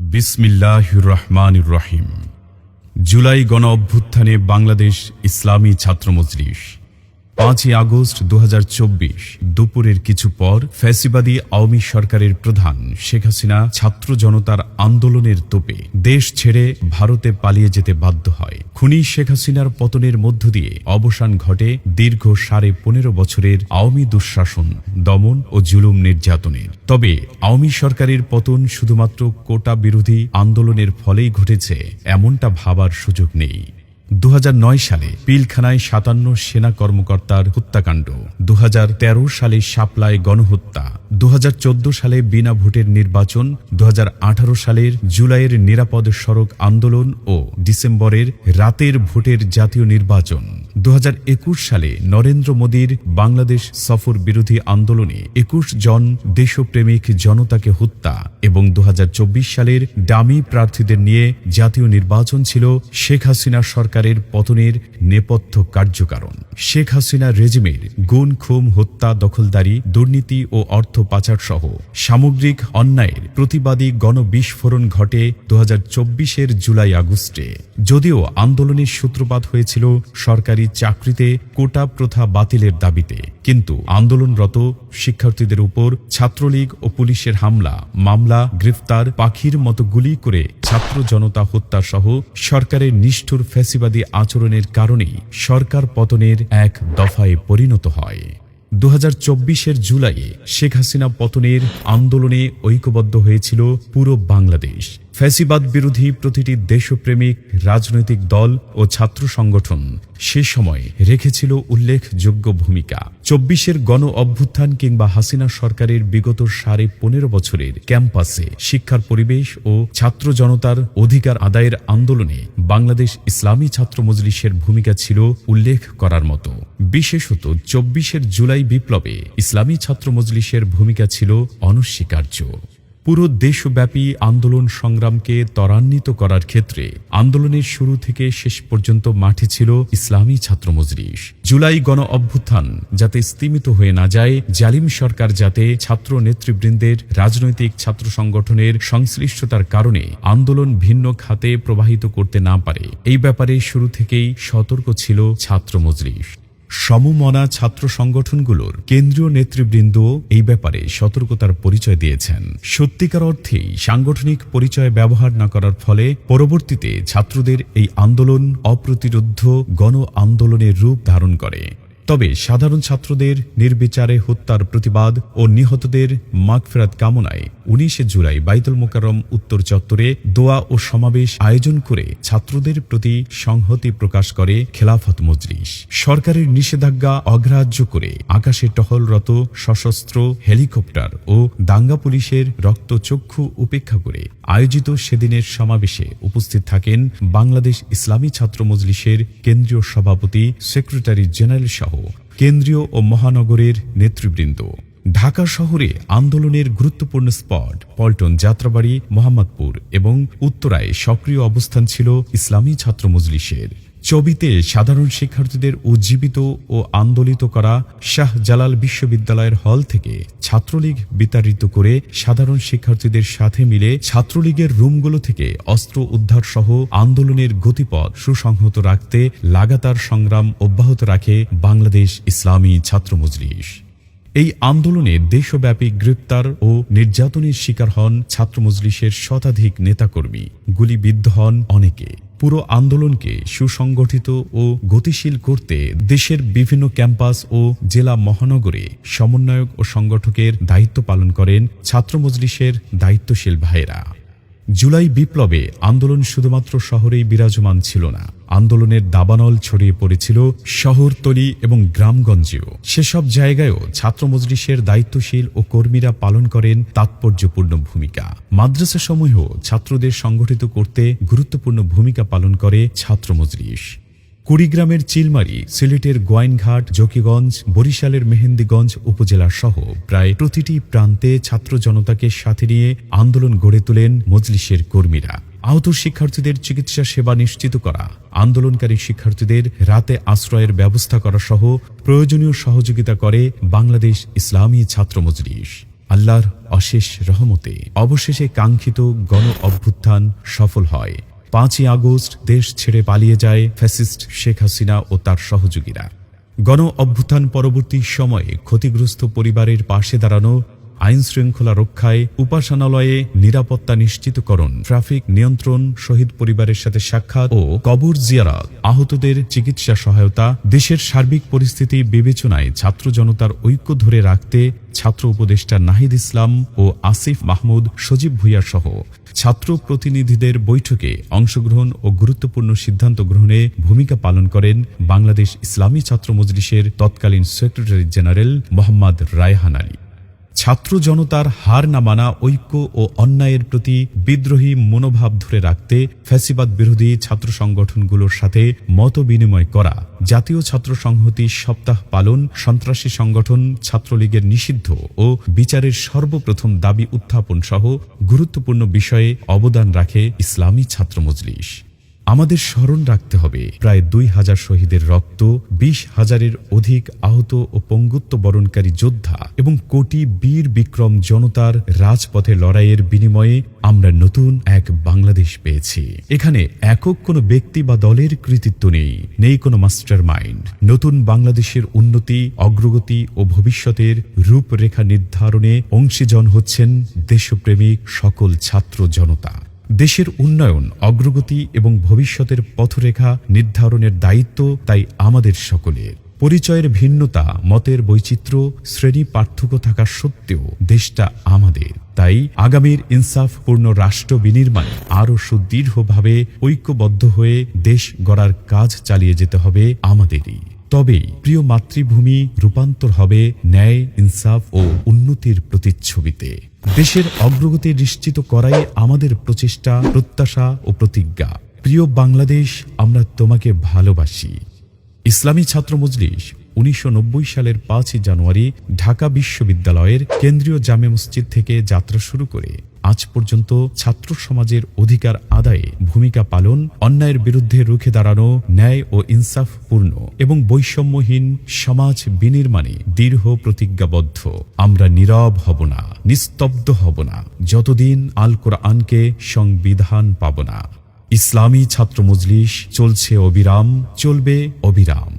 বিসমিল্লাহির রহমানির রহিম। জুলাই গণ অভ্যুত্থানে বাংলাদেশ ইসলামী ছাত্র মজলিস 5ই আগস্ট 2024 দুপুরের কিছু পর ফ্যাসিবাদী আওয়ামী সরকারের প্রধান শেখ হাসিনা ছাত্র জনতার আন্দোলনের তোপে দেশ ছেড়ে ভারতে পালিয়ে যেতে বাধ্য হয়। খুনি শেখ হাসিনার পতনের মধ্য দিয়ে অবসান ঘটে দীর্ঘ 15.5 বছরের আওয়ামী দুঃশাসন, দমন ও জুলুম নির্যাতনের। তবে আওয়ামী সরকারের পতন শুধুমাত্র কোটা বিরোধী আন্দোলনের ফলেই ঘটেছে এমনটা ভাবার সুযোগ নেই। 2009 সালে পিলখানায় 57 সেনা কর্মকর্তার হত্যাকাণ্ড, 2013 সালে শাপলায় গণহত্যা, 2014 সালে বিনা ভোটের নির্বাচন, 2018 সালের জুলাইয়ের নিরাপদ সড়ক আন্দোলন ও ডিসেম্বরের রাতের ভোটের জাতীয় নির্বাচন, 2021 সালে নরেন্দ্র মোদীর বাংলাদেশ সফর বিরোধী আন্দোলনে 21 জন দেশপ্রেমিক জনতাকে হত্যা এবং 2024 সালের ডামি প্রার্থীদের নিয়ে জাতীয় নির্বাচন ছিল শেখ হাসিনা সরকারের পতনের নেপথ্য কার্যকারণ। শেখ হাসিনা রেজিমের গুম, খুন, হত্যা, দখলদারি, দুর্নীতি ও অর্থ পাচার সহ সামগ্রিক অন্যায়ের প্রতিবাদী গণবিস্ফোরণ ঘটে 2024-এর জুলাই আগস্টে। যদিও আন্দোলনের সূত্রপাত হয়েছিল সরকারি চাকরিতে কোটা প্রথা বাতিলের দাবিতে, কিন্তু আন্দোলনরত শিক্ষার্থীদের উপর ছাত্রলীগ ও পুলিশের হামলা, মামলা, গ্রেফতার, পাখির মতো গুলি করে ছাত্র জনতা হত্যা সহ সরকারের নিষ্ঠুর ফ্যাসিবাদী আচরণের কারণেই সরকার পতনের এক দফায় পরিণত হয়। 2024-এর জুলাইয়ে শেখ হাসিনা পতনের আন্দোলনে ঐক্যবদ্ধ হয়েছিল পুরো বাংলাদেশ। ফ্যাসিবাদ বিরোধী প্রতিটি দেশপ্রেমিক রাজনৈতিক দল ও ছাত্র সংগঠন সে সময় রেখেছিল উল্লেখযোগ্য ভূমিকা। 24-এর গণ অভ্যুত্থান কিংবা হাসিনা সরকারের বিগত 15.5 বছরের ক্যাম্পাসে শিক্ষার পরিবেশ ও ছাত্র জনতার অধিকার আদায়ের আন্দোলনে বাংলাদেশ ইসলামী ছাত্র মজলিসের ভূমিকা ছিল উল্লেখ করার মতো। বিশেষত 24-এর জুলাই বিপ্লবে ইসলামী ছাত্র মজলিসের ভূমিকা ছিল অনস্বীকার্য। পুরো দেশব্যাপী আন্দোলন সংগ্রামকে ত্বরান্বিত করার ক্ষেত্রে আন্দোলনের শুরু থেকে শেষ পর্যন্ত মাঠে ছিল ইসলামী ছাত্র মজলিস। জুলাই গণ অভ্যুত্থান যাতে স্তিমিত হয়ে না যায়, জালিম সরকার যাতে ছাত্র নেতৃবৃন্দের রাজনৈতিক ছাত্র সংগঠনের সংশ্লিষ্টতার কারণে আন্দোলন ভিন্ন খাতে প্রবাহিত করতে না পারে, এই ব্যাপারে শুরু থেকেই সতর্ক ছিল ছাত্র মজলিস। সমমনা ছাত্র সংগঠনগুলোর কেন্দ্রীয় নেতৃবৃন্দ এই ব্যাপারে সতর্কতার পরিচয় দিয়েছেন। সত্যিকার অর্থেই সাংগঠনিক পরিচয় ব্যবহার না করার ফলে পরবর্তীতে ছাত্রদের এই আন্দোলন অপ্রতিরোধ্য গণ আন্দোলনের রূপ ধারণ করে। তবে সাধারণ ছাত্রদের নির্বিচারে হত্যার প্রতিবাদ ও নিহতদের মাগফিরাত কামনায় 19 জুলাই বাইতুল মোকাররম উত্তর চত্বরে দোয়া ও সমাবেশ আয়োজন করে ছাত্রদের প্রতি সংহতি প্রকাশ করে খেলাফত মজলিস। সরকারের নিষেধাজ্ঞা অগ্রাহ্য করে আকাশে টহলরত সশস্ত্র হেলিকপ্টার ও দাঙ্গা পুলিশের রক্তচক্ষু উপেক্ষা করে আয়োজিত সেদিনের সমাবেশে উপস্থিত থাকেন বাংলাদেশ ইসলামী ছাত্র মজলিসের কেন্দ্রীয় সভাপতি, সেক্রেটারি জেনারেল সহ কেন্দ্রীয় ও মহানগরের নেতৃবৃন্দ। ঢাকা শহরে আন্দোলনের গুরুত্বপূর্ণ স্পট পল্টন, যাত্রাবাড়ি, মোহাম্মদপুর এবং উত্তরায় সক্রিয় অবস্থান ছিল ইসলামী ছাত্র মজলিসের। ছবিতে সাধারণ শিক্ষার্থীদের উজ্জীবিত ও আন্দোলিত করা শাহজালাল বিশ্ববিদ্যালয়ের হল থেকে ছাত্রলীগ বিতাড়িত করে সাধারণ শিক্ষার্থীদের সাথে মিলে ছাত্রলীগের রুমগুলো থেকে অস্ত্র উদ্ধার সহ আন্দোলনের গতিপথ সুসংহত রাখতে লাগাতার সংগ্রাম অব্যাহত রাখে বাংলাদেশ ইসলামী ছাত্র মজলিস। এই আন্দোলনে দেশব্যাপী গ্রেপ্তার ও নির্যাতনের শিকার হন ছাত্র মজলিসের শতাধিক নেতাকর্মী, গুলিবিদ্ধ হন অনেকে। পুরো আন্দোলনকে সুসংগঠিত ও গতিশীল করতে দেশের বিভিন্ন ক্যাম্পাস ও জেলা মহানগরে সমন্বয়ক ও সংগঠকের দায়িত্ব পালন করেন ছাত্র মজলিসের দায়িত্বশীল ভাইয়েরা। জুলাই বিপ্লবে আন্দোলন শুধুমাত্র শহরেই বিরাজমান ছিল না, আন্দোলনের দাবানল ছড়িয়ে পড়েছিল শহরতলি এবং গ্রামগঞ্জেও। সেসব জায়গায়ও ছাত্র মজলিসের দায়িত্বশীল ও কর্মীরা পালন করেন তাৎপর্যপূর্ণ ভূমিকা। মাদ্রাসাসমূহেও ছাত্রদের সংগঠিত করতে গুরুত্বপূর্ণ ভূমিকা পালন করে ছাত্র মজলিস। কুড়িগ্রামের চিলমারি, সিলেটের গোয়াইনঘাট, জকিগঞ্জ, বরিশালের মেহেন্দিগঞ্জ উপজেলা সহ প্রায় প্রতিটি প্রান্তে ছাত্র জনতাকে সাথে নিয়ে আন্দোলন গড়ে তোলেন মজলিসের কর্মীরা। আহত শিক্ষার্থীদের চিকিৎসা সেবা নিশ্চিত করা, আন্দোলনকারী শিক্ষার্থীদের রাতে আশ্রয়ের ব্যবস্থা করা সহ প্রয়োজনীয় সহযোগিতা করে বাংলাদেশ ইসলামী ছাত্র মজলিস। আল্লাহর অশেষ রহমতে অবশেষে কাঙ্ক্ষিত গণ অভ্যুত্থান সফল হয়। 5ই আগস্ট দেশ ছেড়ে পালিয়ে যায় ফ্যাসিস্ট শেখ হাসিনা ও তার সহযোগীরা। গণ অভ্যুত্থান পরবর্তী সময়ে ক্ষতিগ্রস্ত পরিবারের পাশে দাঁড়ানো, আইন শৃঙ্খলা রক্ষায়, উপাসনালয়ে নিরাপত্তা নিশ্চিতকরণ, ট্রাফিক নিয়ন্ত্রণ, শহীদ পরিবারের সাথে সাক্ষাৎ ও কবর জিয়ারত, আহতদের চিকিৎসা সহায়তা, দেশের সার্বিক পরিস্থিতি বিবেচনায় ছাত্র জনতার ঐক্য ধরে রাখতে ছাত্র উপদেষ্টা নাহিদ ইসলাম ও আসিফ মাহমুদ, সজীব ভুঁইয়া সহ ছাত্র প্রতিনিধিদের বৈঠকে অংশগ্রহণ ও গুরুত্বপূর্ণ সিদ্ধান্ত গ্রহণে ভূমিকা পালন করেন বাংলাদেশ ইসলামী ছাত্র মজলিসের তৎকালীন সেক্রেটারি জেনারেল মোহাম্মদ রায়হান আলী। ছাত্র জনতার হার না মানা ঐক্য ও অন্যায়ের প্রতি বিদ্রোহী মনোভাব ধরে রাখতে ফ্যাসিবাদ বিরোধী ছাত্র সংগঠনগুলোর সাথে মত বিনিময় করা, জাতীয় ছাত্র সংহতি সপ্তাহ পালন, সন্ত্রাসী সংগঠন ছাত্রলীগের নিষিদ্ধ ও বিচারের সর্বপ্রথম দাবি উত্থাপন সহ গুরুত্বপূর্ণ বিষয়ে অবদান রাখে ইসলামী ছাত্র মজলিস। আমাদের স্মরণ রাখতে হবে প্রায় 2000 শহীদের রক্ত, 20,000-এর অধিক আহত ও পঙ্গুত্ব বরণকারী যোদ্ধা এবং কোটি বীর বিক্রম জনতার রাজপথে লড়াইয়ের বিনিময়ে আমরা নতুন এক বাংলাদেশ পেয়েছি। এখানে একক কোনো ব্যক্তি বা দলের কৃতিত্ব নেই কোনো মাস্টার মাইন্ড। নতুন বাংলাদেশের উন্নতি, অগ্রগতি ও ভবিষ্যতের রূপরেখা নির্ধারণে অংশীজন হচ্ছেন দেশপ্রেমিক সকল ছাত্র জনতা। দেশের উন্নয়ন, অগ্রগতি এবং ভবিষ্যতের পথরেখা নির্ধারণের দায়িত্ব তাই আমাদের সকলের। পরিচয়ের ভিন্নতা, মতের বৈচিত্র্য, শ্রেণী পার্থক্য থাকা সত্ত্বেও দেশটা আমাদের। তাই আগামীর ইনসাফপূর্ণ রাষ্ট্র বিনির্মাণে আরও সুদৃঢ়ভাবে ঐক্যবদ্ধ হয়ে দেশ গড়ার কাজ চালিয়ে যেতে হবে আমাদেরই। তবেই প্রিয় মাতৃভূমি রূপান্তর হবে ন্যায়, ইনসাফ ও উন্নতির প্রতিচ্ছবিতে। দেশের অগ্রগতি নিশ্চিত করাই আমাদের প্রচেষ্টা, প্রত্যাশা ও প্রতিজ্ঞা। প্রিয় বাংলাদেশ, আমরা তোমাকে ভালোবাসি। ইসলামী ছাত্র মজলিস 1990 সালের 5ই জানুয়ারি ঢাকা বিশ্ববিদ্যালয়ের কেন্দ্রীয় জামে মসজিদ থেকে যাত্রা শুরু করে আজ পর্যন্ত ছাত্র সমাজের অধিকার আদায়ে ভূমিকা পালন, অন্যায়ের বিরুদ্ধে রুখে দাঁড়ানো, ন্যায় ও ইনসাফপূর্ণ এবং বৈষম্যহীন সমাজ বিনির্মাণে দৃঢ় প্রতিজ্ঞাবদ্ধ। আমরা নীরব হব না, নিস্তব্ধ হব না, যতদিন আল কোরআনকে সংবিধান পাব না। ইসলামী ছাত্র মজলিস চলছে অবিরাম, চলবে অবিরাম।